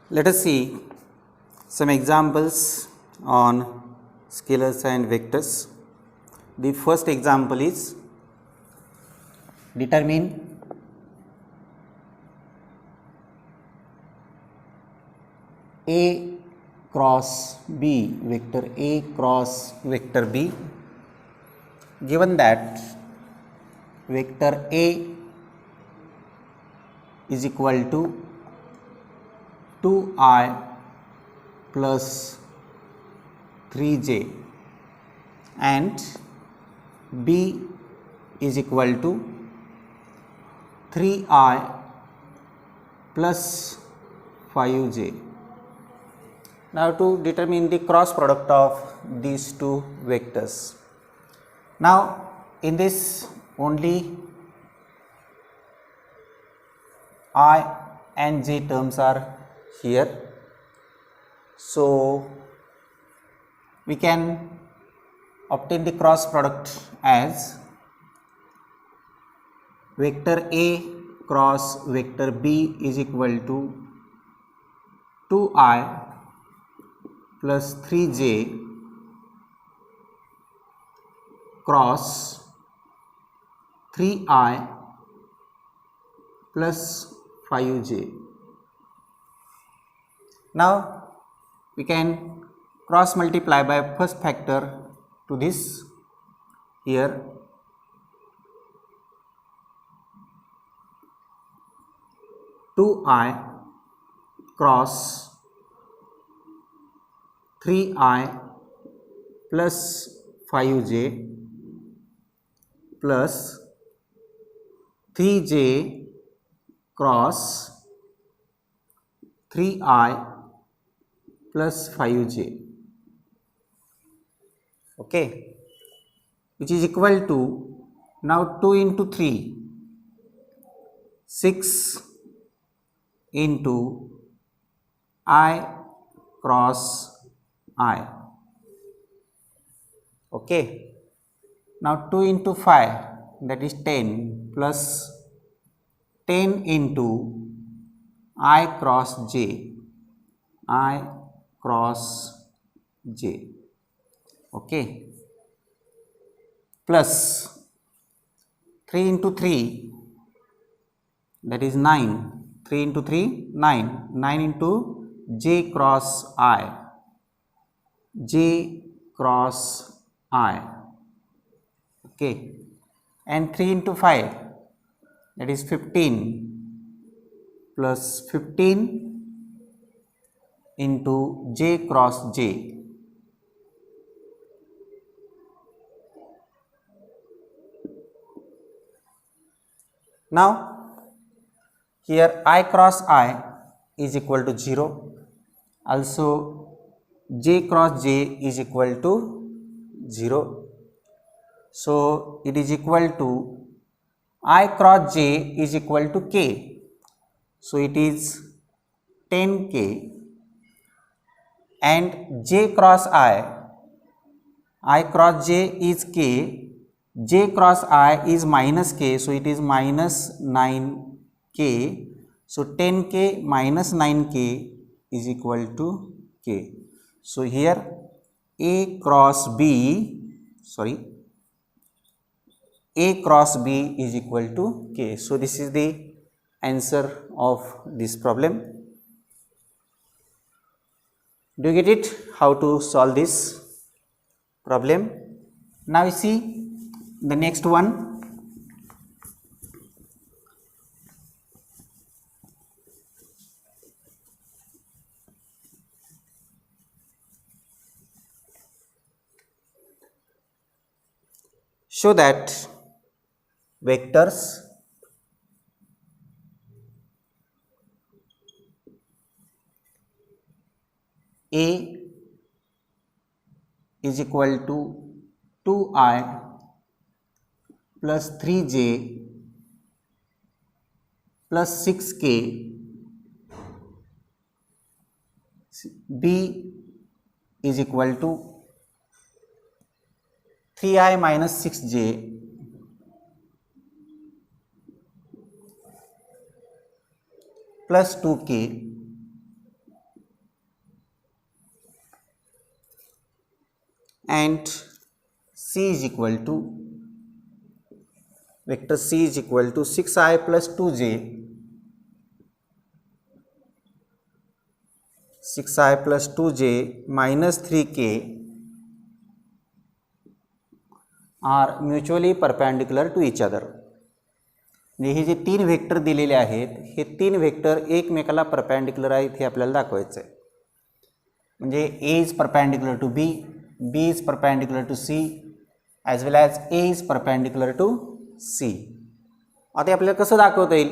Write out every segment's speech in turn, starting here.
Let us see some examples on scalars and vectors. The first example is determine A cross B, vector A cross vector B, given that vector A is equal to 2i plus 3j and B is equal to 3i plus 5j. Now to determine the cross product of these two vectors. Now in this only I and j terms are here, so we can obtain the cross product as vector A cross vector B is equal to 2i plus 3j cross 3i plus 5j. Now we can cross multiply by first factor to this here, two I cross 3i plus 5j plus 3j cross 3i plus 5j, okay, which is equal to, now 2 into 3, 6 into I cross I, okay. Now 2 into 5, that is 10, plus 10 into I cross j, I cross j, okay, plus 3 into 3, that is 9, 3 into 3, 9, 9 into j cross I, j cross I, okay, and 3 into 5, that is 15, plus 15 into j cross j, now here I cross I is equal to 0, also j cross j is equal to 0, so it is equal to I cross j is equal to k, so it is 10k, and j cross I cross j is k, j cross I is minus k, so it is minus 9k, so 10k minus 9k is equal to k. So here A cross B is equal to k. So this is the answer of this problem. Do you get it how to solve this problem? Now you see the next one. Show that vectors A is equal to 2i plus 3j plus 6k, B is equal to 3i minus 6j plus 2k and C is equal to vector C is equal to 6i plus 2j, 6i plus 2j minus 3k are mutually perpendicular to each other. म्हणजे हे जे तीन vector दिलेले आहेत हे तीन vector एकमेकाला perpendicular आहेत हे आपल्याला दाखवायचं आहे. म्हणजे A is perpendicular to B, B is perpendicular to C as well as A is perpendicular to C. आता आपल्याला कसं दाखवता येईल?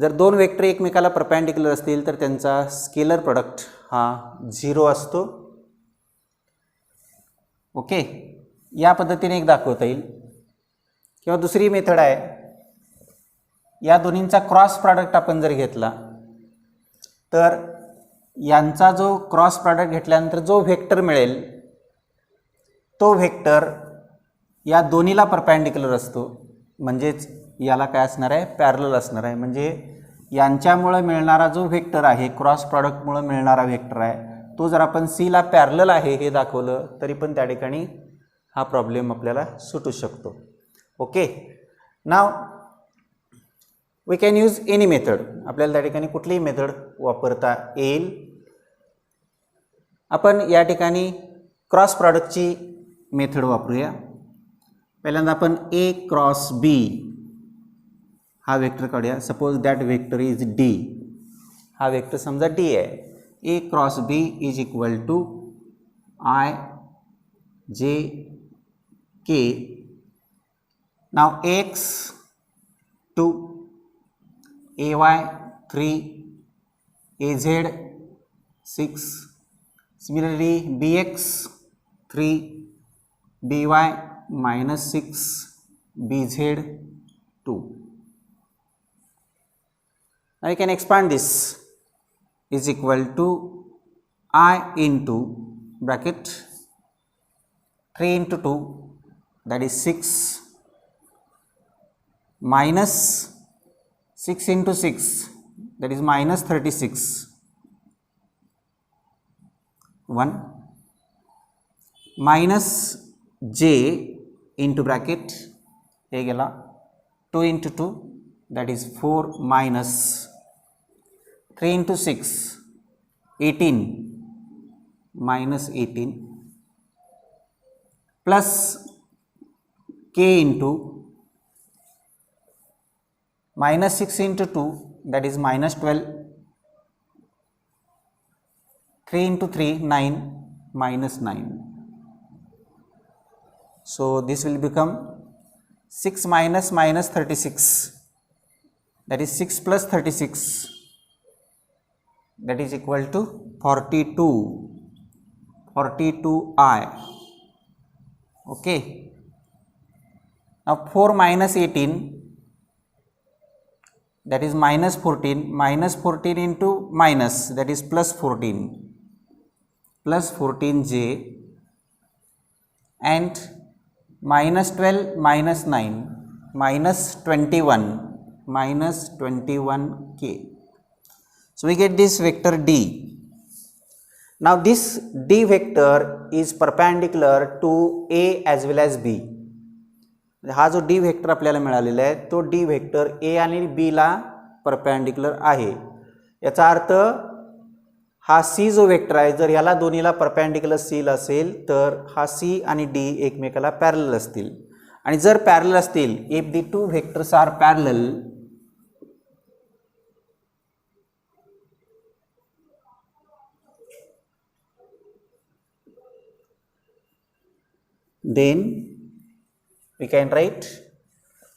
जर दोन वेक्टर एकमेकाला परपेंडिक्युलर असतील तर त्यांचा स्केलर प्रोडक्ट हा 0 असतो. ओके, या पद्धतीने एक दाखवता येईल. किंवा दुसरी मेथड आहे, या दोन्हींचा क्रॉस प्रॉडक्ट आपण जर घेतला तर यांचा जो क्रॉस प्रॉडक्ट घेतल्यानंतर जो व्हेक्टर मिळेल तो व्हेक्टर या दोन्हीला परपेंडिक्युलर असतो. म्हणजेच याला काय असणार आहे? पॅरलल असणार आहे. म्हणजे यांच्यामुळे मिळणारा जो व्हेक्टर आहे, क्रॉस प्रॉडक्टमुळे मिळणारा व्हेक्टर आहे, तो जर आपण सीला पॅरलल आहे हे दाखवलं तरी पण त्या ठिकाणी हा प्रॉब्लेम आपल्याला सुटू शकतो. Okay, now we can use any method. आपल्याला त्या ठिकाणी कुठलीही मेथड वापरता येईल. आपण या ठिकाणी क्रॉस प्रॉडक्टची मेथड वापरूया. पहिल्यांदा आपण ए क्रॉस बी हा वेक्टर काढूया. Suppose that vector is d. हा वेक्टर समजा डी आहे. A cross b is equal to i j k. Now x 2, ay 3, az 6. Similarly bx 3, by minus 6, bz 2. Now you can expand this is equal to I into bracket 3 into 2 that is 6 minus 6 into 6 that is minus 36 1 minus j into bracket हे गेला 2 into 2 that is 4 minus 3 into 6 18 minus 18 plus k into minus 6 into 2 that is minus 12, 3 into 3 9 minus 9. So this will become 6 minus minus 36 that is 6 plus 36 that is equal to 42i. Okay, now 4 minus 18 that is minus 14, minus 14 into minus that is plus 14, plus 14j and minus 12 minus 9 minus 21 minus 21k. So we get this vector D. Now this D vector is perpendicular to A as well as B. हा जो D vector आपल्याला मिळालेला आहे तो D vector A आणि B ला perpendicular आहे. याचा अर्थ हा सी जो व्हेक्टर आहे जर याला दोन्हीला परपेंडिक्युलर सी असेल तर हा सी आणि डी एकमेकाला पॅरलल असतील. आणि जर पॅरलल असतील, if the two vectors are parallel, then we can write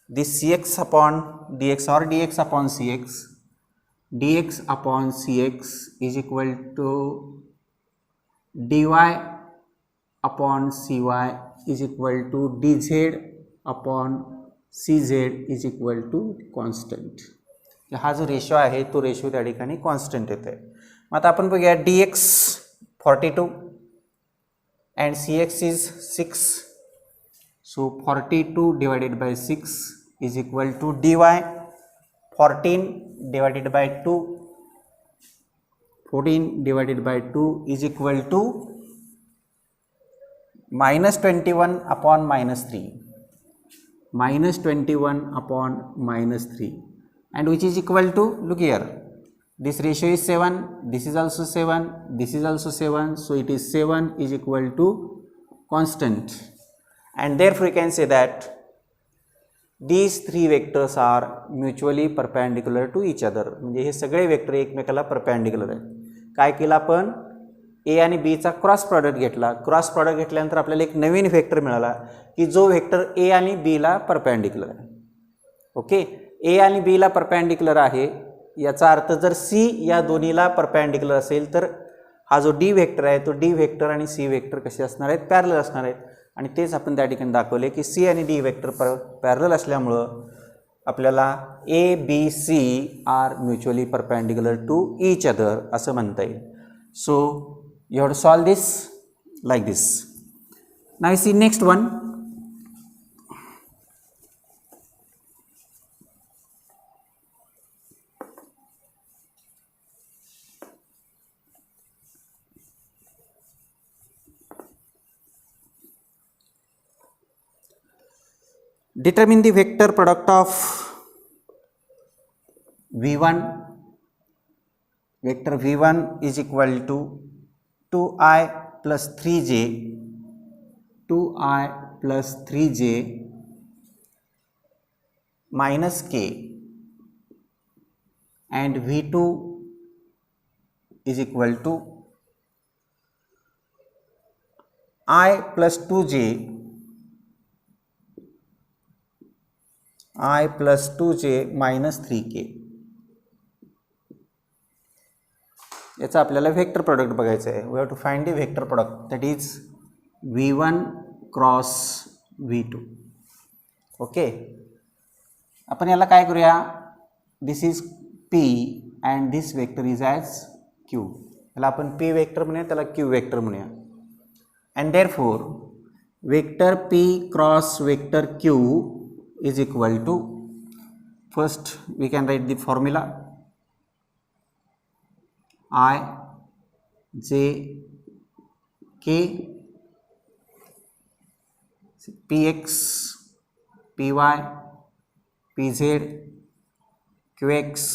this cx upon dx or dx upon cx, dx upon cx is equal to dy upon cy is equal to dz upon cz is equal to constant. हा जो ratio आहे तो ratio त्या ठिकाणी constant येत आहे. मग आता आपण बघूया dx 42 and cx is 6. So 42 divided by 6 is equal to dy 14 divided by 2, 14 divided by 2 is equal to minus 21 upon minus 3, minus 21 upon minus 3, and which is equal to, look here, this ratio is 7, this is also 7, this is also 7, so it is 7 is equal to constant, and therefore you can say that these three vectors are mutually perpendicular to each other. म्हणजे हे सगळे vector एकमेकाला perpendicular आहेत. काय केलं आपण, ए आणि B चा cross product घेतला, क्रॉस प्रॉडक्ट घेतल्यानंतर आपल्याला एक नवीन वेक्टर मिळाला की जो वेक्टर ए आणि बी ला परपेंडिक्युलर आहे. ओके, ए आणि बी ला परपेंडिक्युलर आहे याचा अर्थ जर सी या दोन्हीला परपेंडिक्युलर असेल तर हा जो डी वेक्टर आहे तो डी वेक्टर आणि सी वेक्टर कसे असणार आहेत, पॅरलल असणार आहेत. आणि तेच आपण त्या ठिकाणी दाखवले की सी आणि डी वेक्टर पॅरलल असल्यामुळं आपल्याला A B C are mutually perpendicular to each other असं म्हणता येईल. So you have to solve this like this. Now see next one. Determine the vector product of v1. Vector v1 is equal to 2i plus 3j, 2i plus 3j minus k, and v2 is equal to I plus 2j, I plus 2j minus 3k. याचा आपल्याला vector product बघायचं आहे. We have to find the vector product that is v1 cross v2. ओके, आपण याला काय करूया, this is p and this vector is as q. याला आपण p वेक्टर म्हणूया, त्याला q वेक्टर म्हणूया. And therefore vector p cross vector q is equal to, first we can write the formula I j k px py pz qx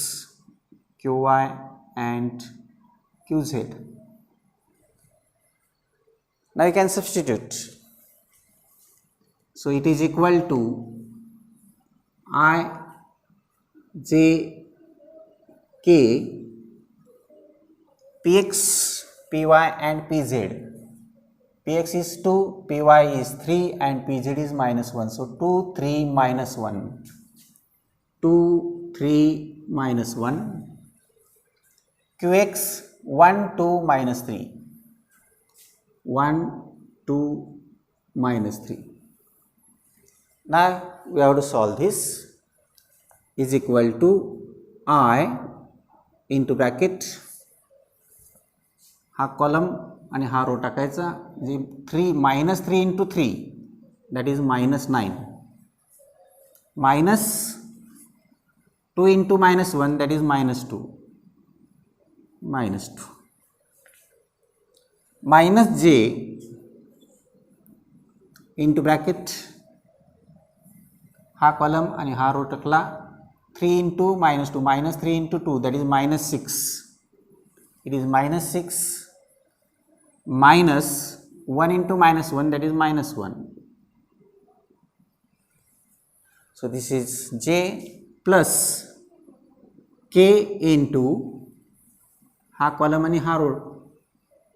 qy and qz. Now you can substitute. So it is equal to I j k px py and pz. Px is 2, py is 3 and pz is minus 1. So 2 3 minus 1, 2 3 minus 1, qx 1 2 minus 3, 1 2 minus 3. Now we have to solve this. Is equal to I into bracket, हा column आणि हा रो टाकायचा, जे 3 minus 3 into 3 that is minus 9, minus 2 into minus 1 that is minus 2, minus 2, minus j into bracket, हा column आणि हा रो टाकला, 3 into minus 2, minus 3 into 2 that is minus 6, it is minus 6, minus 1 into minus 1 that is minus 1. So this is j plus k into, हा column आणि हा रो,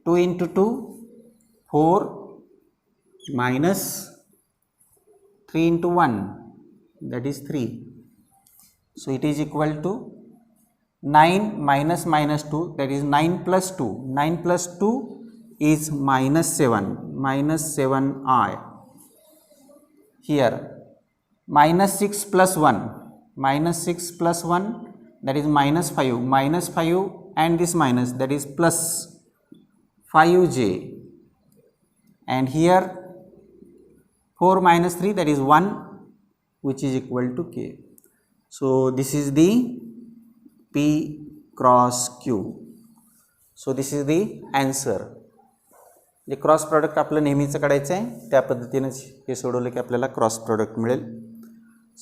2 into 2 4 minus 3 into 1 that is 3. So it is equal to 9 minus minus 2 that is 9 plus 2. 9 plus 2 is minus 7, minus 7i. Here minus 6 plus 1, minus 6 plus 1 that is minus 5, minus 5 and this minus that is plus 5j, and here 4 minus 3 that is 1 which is equal to k. So this is the p cross q. So this is the answer. J cross product आपलं नेहमीचं काढायचं आहे त्या पद्धतीनेच हे सोडवलं की आपल्याला cross product मिळेल.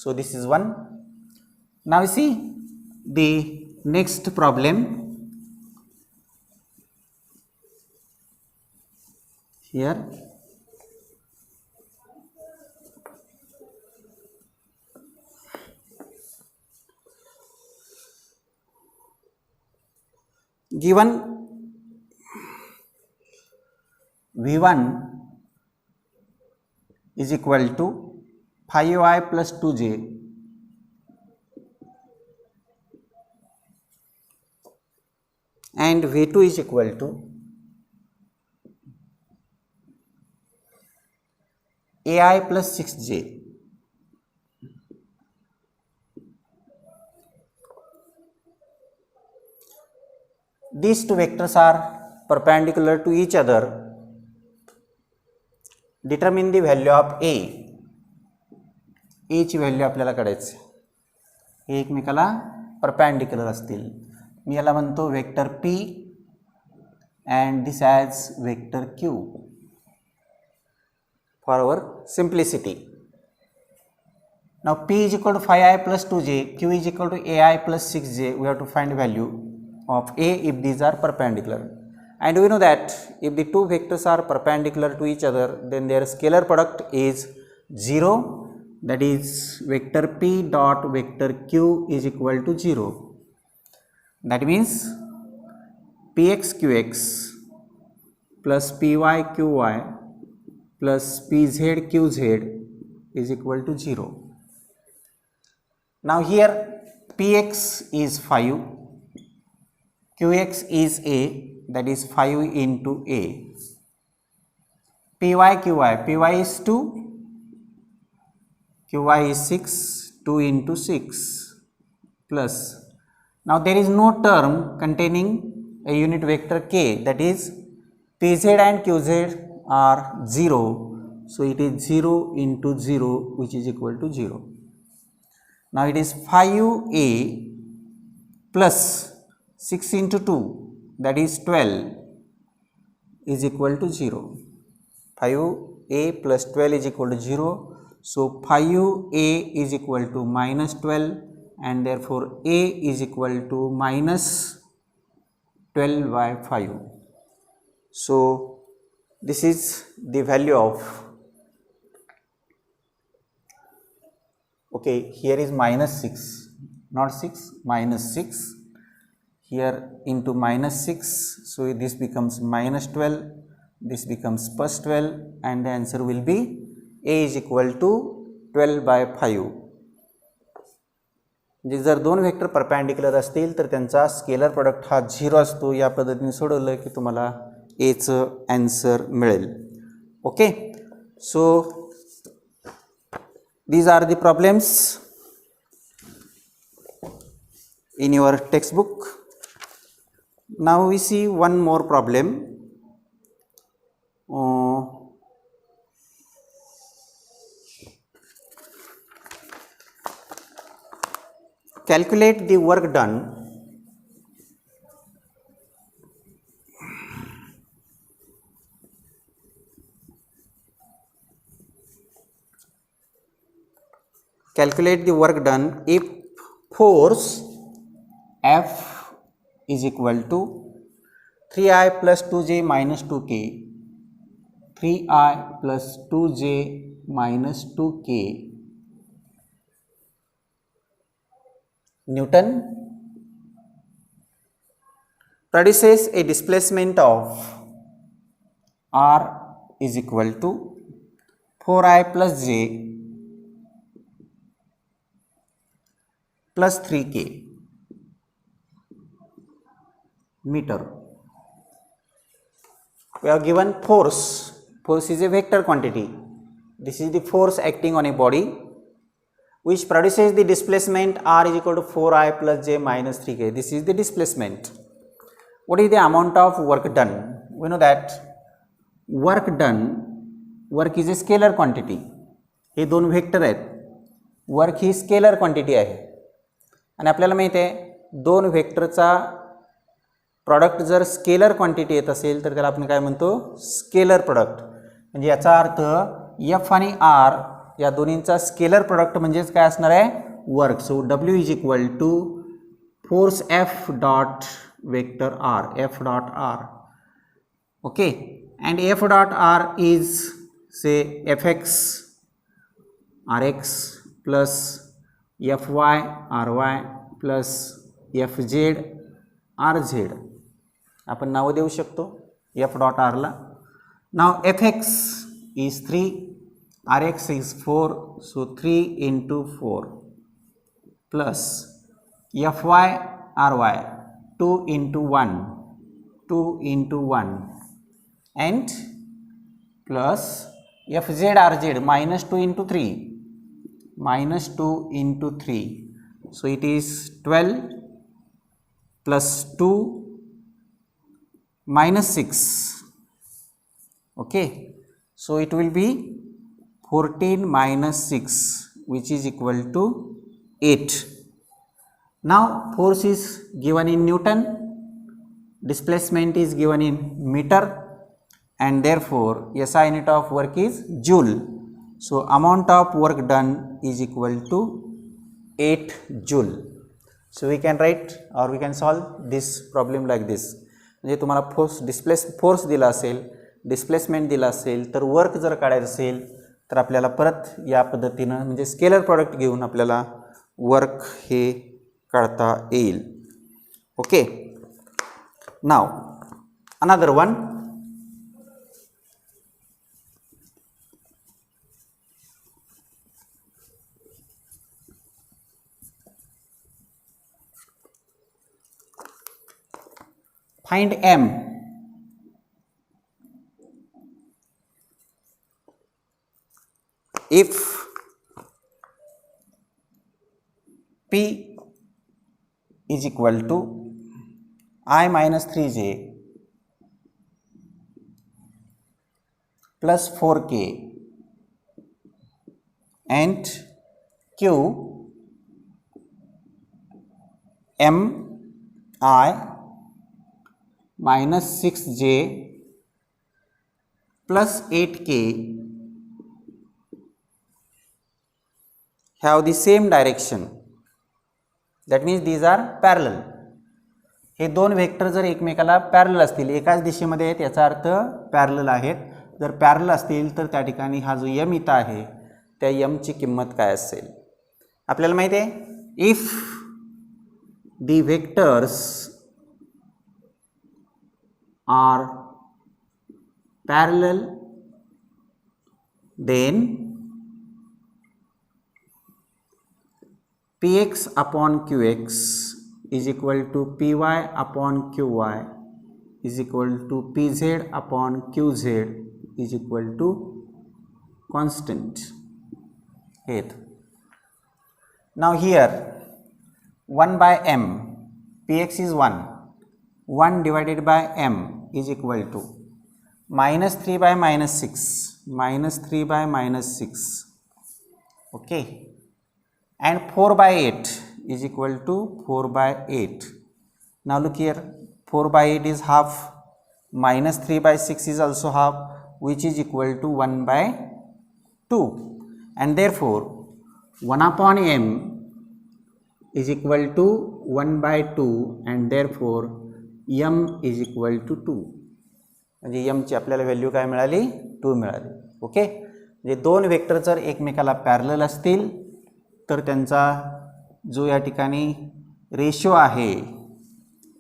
So this is one. Now see the next problem. Here given V1 is equal to 5i plus 2j and V2 is equal to ai plus 6j. These two vectors are perpendicular to each other. Determine the value of a. a ची value आपल्याला काढायची. हे एकमेकाला perpendicular असतील. मी याला म्हणतो vector p and this as vector q for our simplicity. Now p is equal to 5i plus 2j, q is equal to ai plus 6j. We have to find value of a if these are perpendicular, and we know that if the two vectors are perpendicular to each other then their scalar product is 0, that is vector p dot vector q is equal to 0. That means px qx plus py qy plus pz qz is equal to 0. Now here px is 5, qx is a, that is 5 into a. Py is 2, qy is 6, 2 into 6 plus. Now there is no term containing a unit vector k, that is pz and qz are 0, so it is 0 into 0 which is equal to 0. Now it is 5a plus 6 into 2, that is 12 is equal to 0. 5a plus 12 is equal to 0. So 5a is equal to minus 12 and therefore a is equal to minus 12 by 5. So this is the value of, okay, here is minus 6, not 6, minus 6. Here into minus 6, so this becomes minus 12, this becomes plus 12, and the answer will be a is equal to 12 by 5. जर दोन vector perpendicular असतील तर त्यांचा scalar product हा 0 असतो. या पद्धतीने सोडवलं की तुम्हाला a चं आन्सर मिळेल. Okay, so these are the problems in your textbook. Now we see one more problem. Calculate the work done if force F is equal to 3i plus 2j minus 2k, 3i plus 2j minus 2k Newton produces a displacement of r is equal to 4i plus j plus 3k meter. We have given force. Force is a vector quantity. This is the force acting on a body which produces the displacement r is equal to 4i plus j minus 3k. This is the displacement. What is the amount of work done? We know that work done, work is a scalar quantity. हे दोन vector आहेत. Work ही scalar quantity आहे आणि आपल्याला माहिती आहे दोन वेक्टरचा product जर scalar quantity येत असेल तर त्याला आपण काय म्हणतो, स्केलर प्रोडक्ट. म्हणजे याचा अर्थ एफ आणि आर या दोन्हींचा स्केलर प्रोडक्ट म्हणजेच काय असणार आहे, वर्क. सो डब्ल्यू is equal to force f dot vector r, f dot r. Okay, and f dot r is say f x r x plus f y r y plus f z r z. आपण नावं देऊ शकतो f dot आरला. नाव f x is 3, r x is 4, so 3 into 4 plus f y r y 2 into 1, 2 into 1 and plus F z r Z -2 into 3, -2 into 3. So it is 12 plus 2 minus 6. Okay, so it will be 14 minus 6, which is equal to 8. Now force is given in Newton, displacement is given in meter, and therefore SI unit of work is joule. So amount of work done is equal to 8 joule. So we can write or we can solve this problem like this. म्हणजे तुम्हाला force दिला असेल, displacement दिला असेल, तर work जर काढायचं असेल तर आपल्याला परत या पद्धतीनं म्हणजे स्केलर प्रोडक्ट घेऊन आपल्याला वर्क हे काढता येईल. Okay, now another one. Find M. If P is equal to I minus 3j plus 4k and Q M I minus 6j plus 8k have the same direction, that means these are parallel. हे दोन vector जर एकमेकाला parallel असतील, एकाच दिशेमध्ये आहेत, याचा अर्थ parallel आहेत. जर पॅरलल असतील तर त्या ठिकाणी हा जो यम इथं आहे त्या यमची किंमत काय असेल. आपल्याला माहिती आहे, if the vectors are parallel, then px upon qx is equal to py upon qy is equal to pz upon qz is equal to constant. Now here 1 by m, px is 1, 1 divided by m is equal to minus 3 by minus 6, minus 3 by minus 6, okay, and 4 by 8 is equal to 4 by 8. Now look here, 4 by 8 is half, minus 3 by 6 is also half, which is equal to 1 by 2, and therefore 1 upon m is equal to 1 by 2, and therefore m is equal to 2. म्हणजे m ची आपल्याला value काय मिळाली, 2 मिळाली. Okay, म्हणजे दोन vector जर एकमेकाला पॅरलल असतील तर त्यांचा जो या ठिकाणी रेशिओ आहे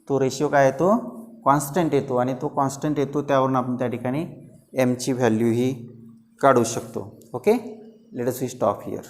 तो रेशिओ काय येतो, कॉन्स्टंट येतो, आणि तो कॉन्स्टंट येतो त्यावरून आपण त्या ठिकाणी m ची व्हॅल्यू ही काढू शकतो. Okay, let us we stop here.